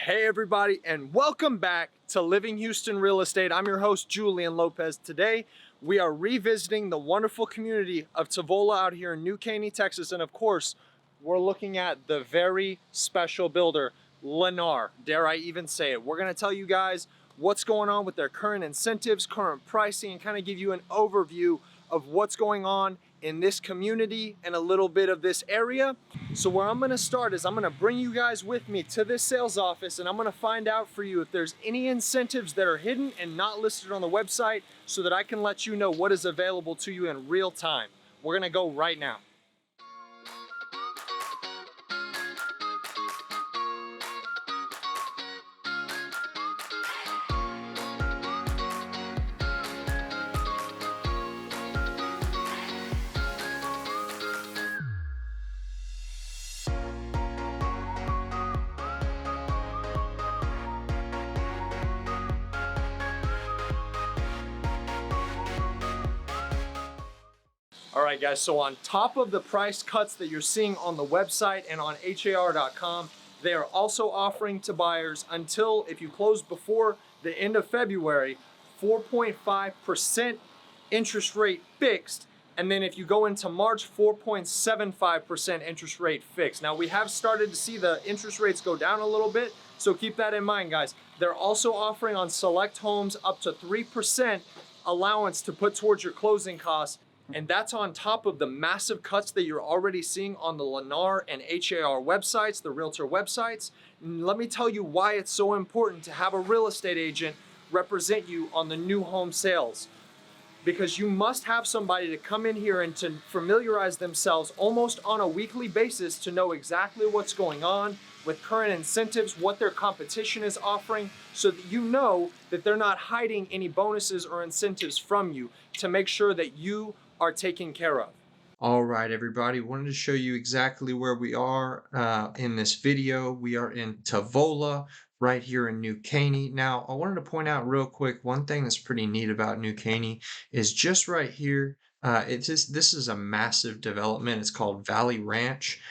Hey everybody, and welcome back to Living Houston Real Estate. I'm your host, Jullian Lopez. Today, we are revisiting the wonderful community of Tavola out here in New Caney, Texas. And of course, we're looking at the very special builder, Lennar, dare I even say it. We're gonna tell you guys what's going on with their current incentives, current pricing, and kind of give you an overview of what's going on in this community and a little bit of this area. So where I'm gonna start is I'm gonna bring you guys with me to this sales office, and I'm gonna find out for you if there's any incentives that are hidden and not listed on the website so that I can let you know what is available to you in real time. We're gonna go right now. All right guys, so on top of the price cuts that you're seeing on the website and on har.com, they are also offering to buyers until, if you close before the end of February, 4.5% interest rate fixed. And then if you go into March, 4.75% interest rate fixed. Now we have started to see the interest rates go down a little bit, so keep that in mind, guys. They're also offering on select homes up to 3% allowance to put towards your closing costs. And that's on top of the massive cuts that you're already seeing on the Lennar and HAR websites, the Realtor websites. And let me tell you why it's so important to have a real estate agent represent you on the new home sales. Because you must have somebody to come in here and to familiarize themselves almost on a weekly basis to know exactly what's going on with current incentives, what their competition is offering, so that you know that they're not hiding any bonuses or incentives from you to make sure that you are taken care of. All right, everybody, wanted to show you exactly where we are in this video. We are in Tavola, right here in New Caney. Now, I wanted to point out real quick, one thing that's pretty neat about New Caney is just right here. This is a massive development. It's called Valley Ranch.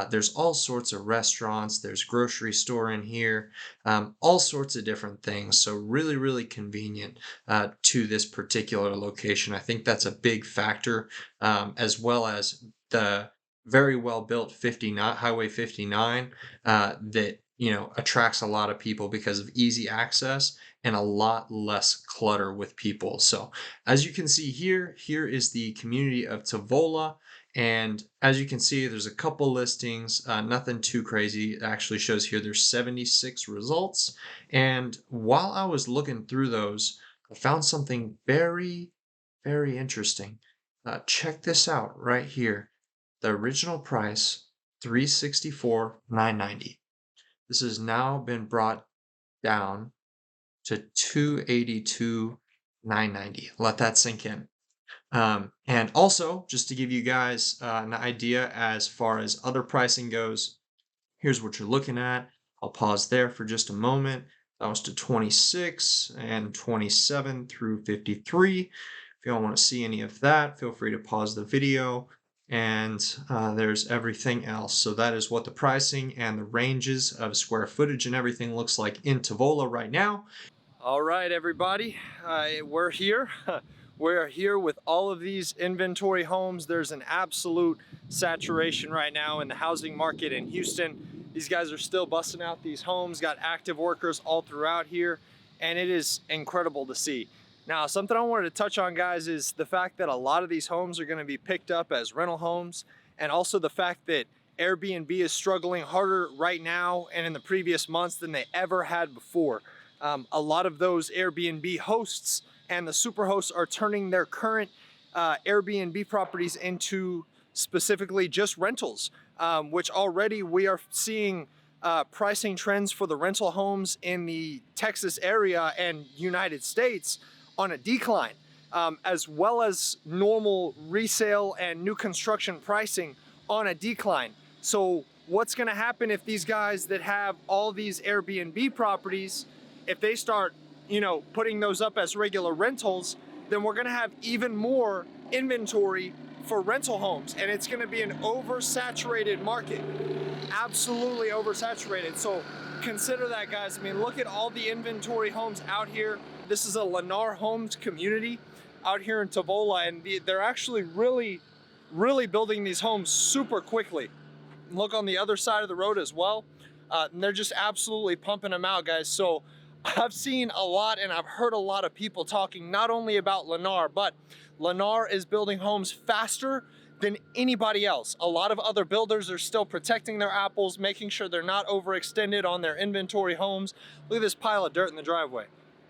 There's all sorts of restaurants. There's grocery store in here, all sorts of different things. So really, really convenient to this particular location. I think that's a big factor, as well as the very well built Highway 59 that attracts a lot of people because of easy access and a lot less clutter with people. So as you can see here is the community of Tavola. And as you can see, there's a couple listings, nothing too crazy. It actually shows here there's 76 results. And while I was looking through those, I found something very, very interesting. Check this out right here. The original price, $364,990. This has now been brought down to $282,990. Let that sink in. And also, just to give you guys an idea as far as other pricing goes, here's what you're looking at. I'll pause there for just a moment. That was to 26 and 27 through 53. If you don't want to see any of that, feel free to pause the video. And there's everything else. So that is what the pricing and the ranges of square footage and everything looks like in Tavola right now. All right, everybody, we're here. We're here with all of these inventory homes. There's an absolute saturation right now in the housing market in Houston. These guys are still busting out these homes, got active workers all throughout here, and it is incredible to see. Now, something I wanted to touch on, guys, is the fact that a lot of these homes are going to be picked up as rental homes, and also the fact that Airbnb is struggling harder right now and in the previous months than they ever had before. A lot of those Airbnb hosts and the super hosts are turning their current Airbnb properties into specifically just rentals, which already we are seeing pricing trends for the rental homes in the Texas area and United States on a decline, as well as normal resale and new construction pricing on a decline. So what's gonna happen if these guys that have all these Airbnb properties, if they start, putting those up as regular rentals, then we're gonna have even more inventory for rental homes, and it's gonna be an oversaturated market, absolutely oversaturated. So consider that, guys. I mean, look at all the inventory homes out here. This is a Lennar homes community out here in Tavola, and they're actually really building these homes super quickly. Look on the other side of the road as well. And they're just absolutely pumping them out, guys. So I've seen a lot and I've heard a lot of people talking not only about Lennar, but Lennar is building homes faster than anybody else. A lot of other builders are still protecting their apples, making sure they're not overextended on their inventory homes. Look at this pile of dirt in the driveway.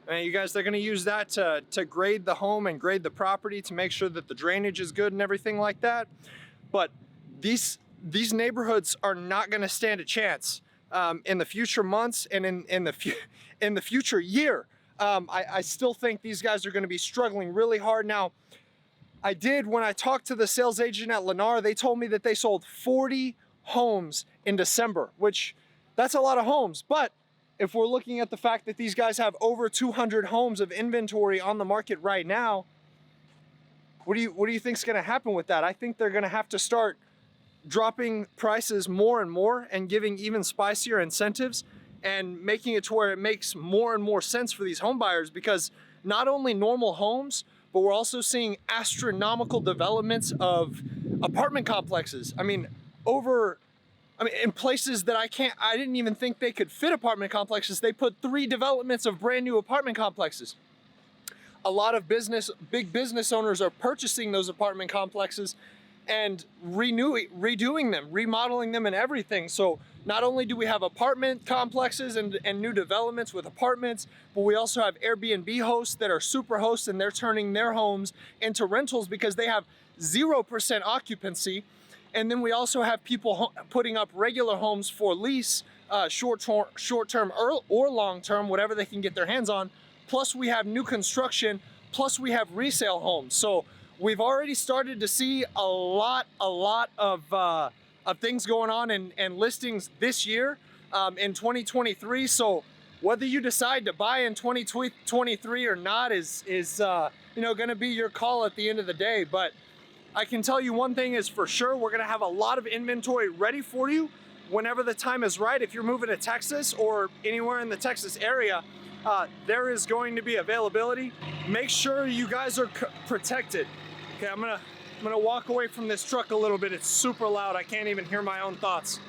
And you guys, they're gonna use that to grade the home and grade the property to make sure that the drainage is good and everything like that. But these neighborhoods are not gonna stand a chance in the future months and in the future year. I still think these guys are gonna be struggling really hard. Now, when I talked to the sales agent at Lennar, they told me that they sold 40 homes in December, which that's a lot of homes. But if we're looking at the fact that these guys have over 200 homes of inventory on the market right now, what do you think is gonna happen with that? I think they're gonna have to start dropping prices more and more and giving even spicier incentives and making it to where it makes more and more sense for these home buyers, because not only normal homes, but we're also seeing astronomical developments of apartment complexes. I mean, in places that I didn't even think they could fit apartment complexes. They put 3 developments of brand new apartment complexes. A lot of big business owners are purchasing those apartment complexes and redoing them, remodeling them and everything. So not only do we have apartment complexes and new developments with apartments, but we also have Airbnb hosts that are super hosts, and they're turning their homes into rentals because they have 0% occupancy. And then we also have people putting up regular homes for lease, short-term or long-term, whatever they can get their hands on. Plus we have new construction, plus we have resale homes. So we've already started to see a lot of things going on and listings this year in 2023. So whether you decide to buy in 2023 or not is going to be your call at the end of the day. But I can tell you one thing is for sure, we're going to have a lot of inventory ready for you whenever the time is right. If you're moving to Texas or anywhere in the Texas area, there is going to be availability. Make sure you guys are protected. Okay, I'm gonna walk away from this truck a little bit. It's super loud. I can't even hear my own thoughts.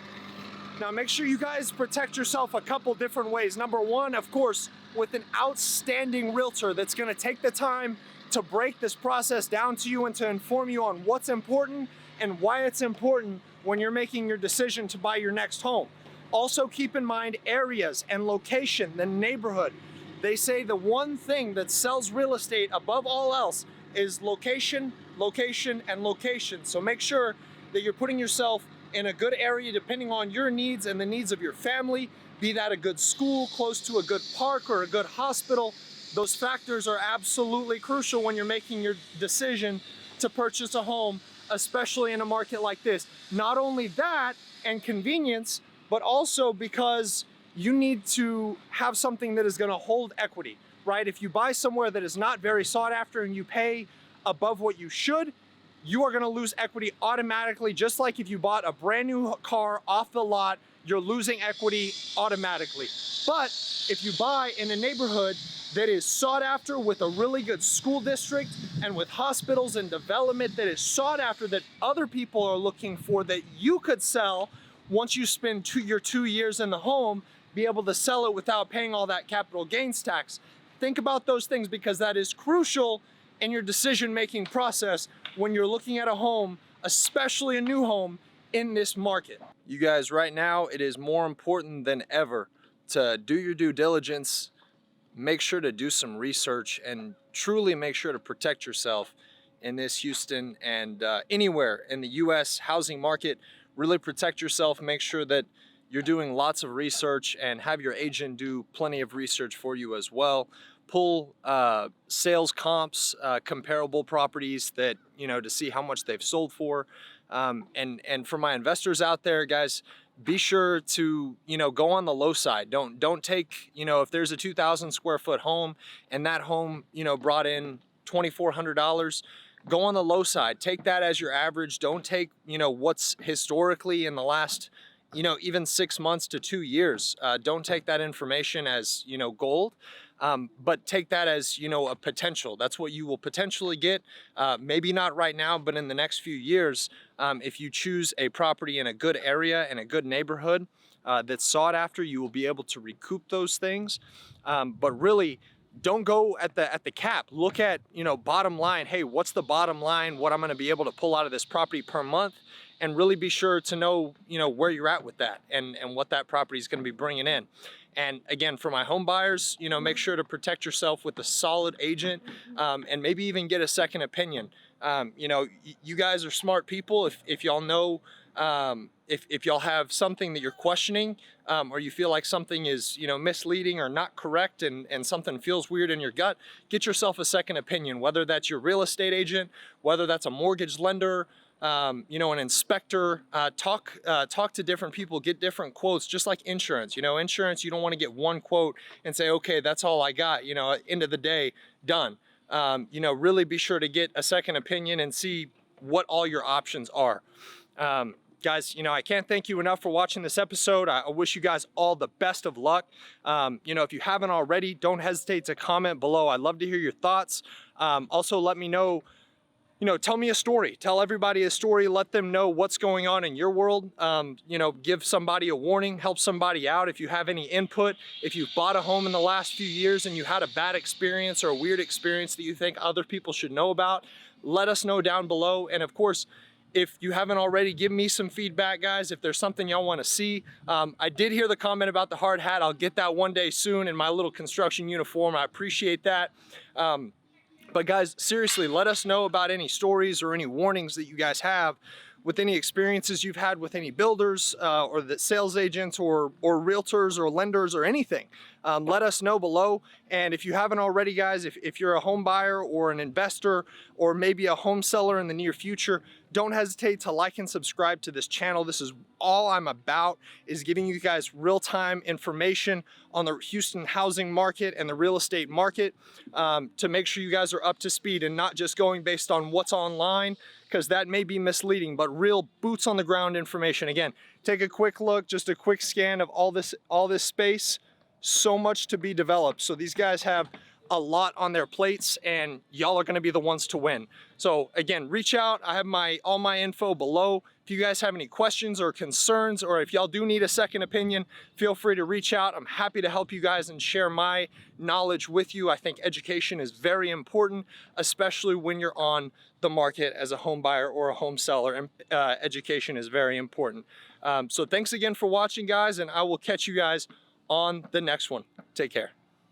Now, make sure you guys protect yourself a couple different ways. Number one, of course, with an outstanding realtor that's gonna take the time to break this process down to you and to inform you on what's important and why it's important when you're making your decision to buy your next home. Also keep in mind areas and location, the neighborhood. They say the one thing that sells real estate above all else is location, location, and location. So make sure that you're putting yourself in a good area depending on your needs and the needs of your family, be that a good school, close to a good park or a good hospital. Those factors are absolutely crucial when you're making your decision to purchase a home, especially in a market like this. Not only that and convenience, but also because you need to have something that is gonna hold equity, right? If you buy somewhere that is not very sought after and you pay above what you should, you are gonna lose equity automatically, just like if you bought a brand new car off the lot, you're losing equity automatically. But if you buy in a neighborhood that is sought after with a really good school district and with hospitals and development that is sought after, that other people are looking for, that you could sell once you spend your 2 years in the home, be able to sell it without paying all that capital gains tax. Think about those things, because that is crucial in your decision-making process when you're looking at a home, especially a new home in this market. You guys, right now, it is more important than ever to do your due diligence, make sure to do some research, and truly make sure to protect yourself in this Houston and anywhere in the US housing market. Really protect yourself, make sure that you're doing lots of research, and have your agent do plenty of research for you as well. Pull sales comps, comparable properties that, to see how much they've sold for. And for my investors out there, guys, be sure to, go on the low side. Don't take, if there's a 2,000 square foot home and that home, brought in $2,400, go on the low side. Take that as your average. Don't take, what's historically in the last, you know, even 6 months to 2 years. Don't take that information as, you know, gold, but take that as, you know, a potential. That's what you will potentially get. Maybe not right now, but in the next few years, if you choose a property in a good area and a good neighborhood that's sought after, you will be able to recoup those things. But really, don't go at the cap. Look at, you know, bottom line. Hey, what's the bottom line? What I'm going to be able to pull out of this property per month, and really be sure to know, you know, where you're at with that and what that property is going to be bringing in. And again, for my home buyers, you know, make sure to protect yourself with a solid agent, and maybe even get a second opinion. You know, you guys are smart people. If y'all know, if y'all have something that you're questioning, or you feel like something is, you know, misleading or not correct, and something feels weird in your gut, get yourself a second opinion, whether that's your real estate agent, whether that's a mortgage lender, you know, an inspector. Talk to different people, get different quotes, just like insurance. You know, insurance, you don't want to get one quote and say, okay, that's all I got, you know, end of the day, done. You know, really be sure to get a second opinion and see what all your options are. Guys, you know, I can't thank you enough for watching this episode. I wish you guys all the best of luck. You know, if you haven't already, don't hesitate to comment below. I'd love to hear your thoughts. Also, let me know, you know, tell me a story. Tell everybody a story. Let them know what's going on in your world. You know, give somebody a warning, help somebody out. If you have any input, if you've bought a home in the last few years and you had a bad experience or a weird experience that you think other people should know about, let us know down below. And of course, if you haven't already, give me some feedback, guys. If there's something y'all want to see. I did hear the comment about the hard hat. I'll get that one day soon in my little construction uniform. I appreciate that. But guys, seriously, let us know about any stories or any warnings that you guys have with any experiences you've had with any builders, or the sales agents, or realtors or lenders or anything. Let us know below. And if you haven't already, guys, if you're a home buyer or an investor or maybe a home seller in the near future, don't hesitate to like and subscribe to this channel. This is all I'm about, is giving you guys real-time information on the Houston housing market and the real estate market, to make sure you guys are up to speed and not just going based on what's online, because that may be misleading, but real boots on the ground information. Again, take a quick look, just a quick scan of all this space. So much to be developed. So these guys have a lot on their plates, and y'all are going to be the ones to win. So again, reach out. I have all my info below. If you guys have any questions or concerns, or if y'all do need a second opinion, feel free to reach out. I'm happy to help you guys and share my knowledge with you. I think education is very important, especially when you're on the market as a home buyer or a home seller, and education is very important. So thanks again for watching, guys, and I will catch you guys on the next one. Take care.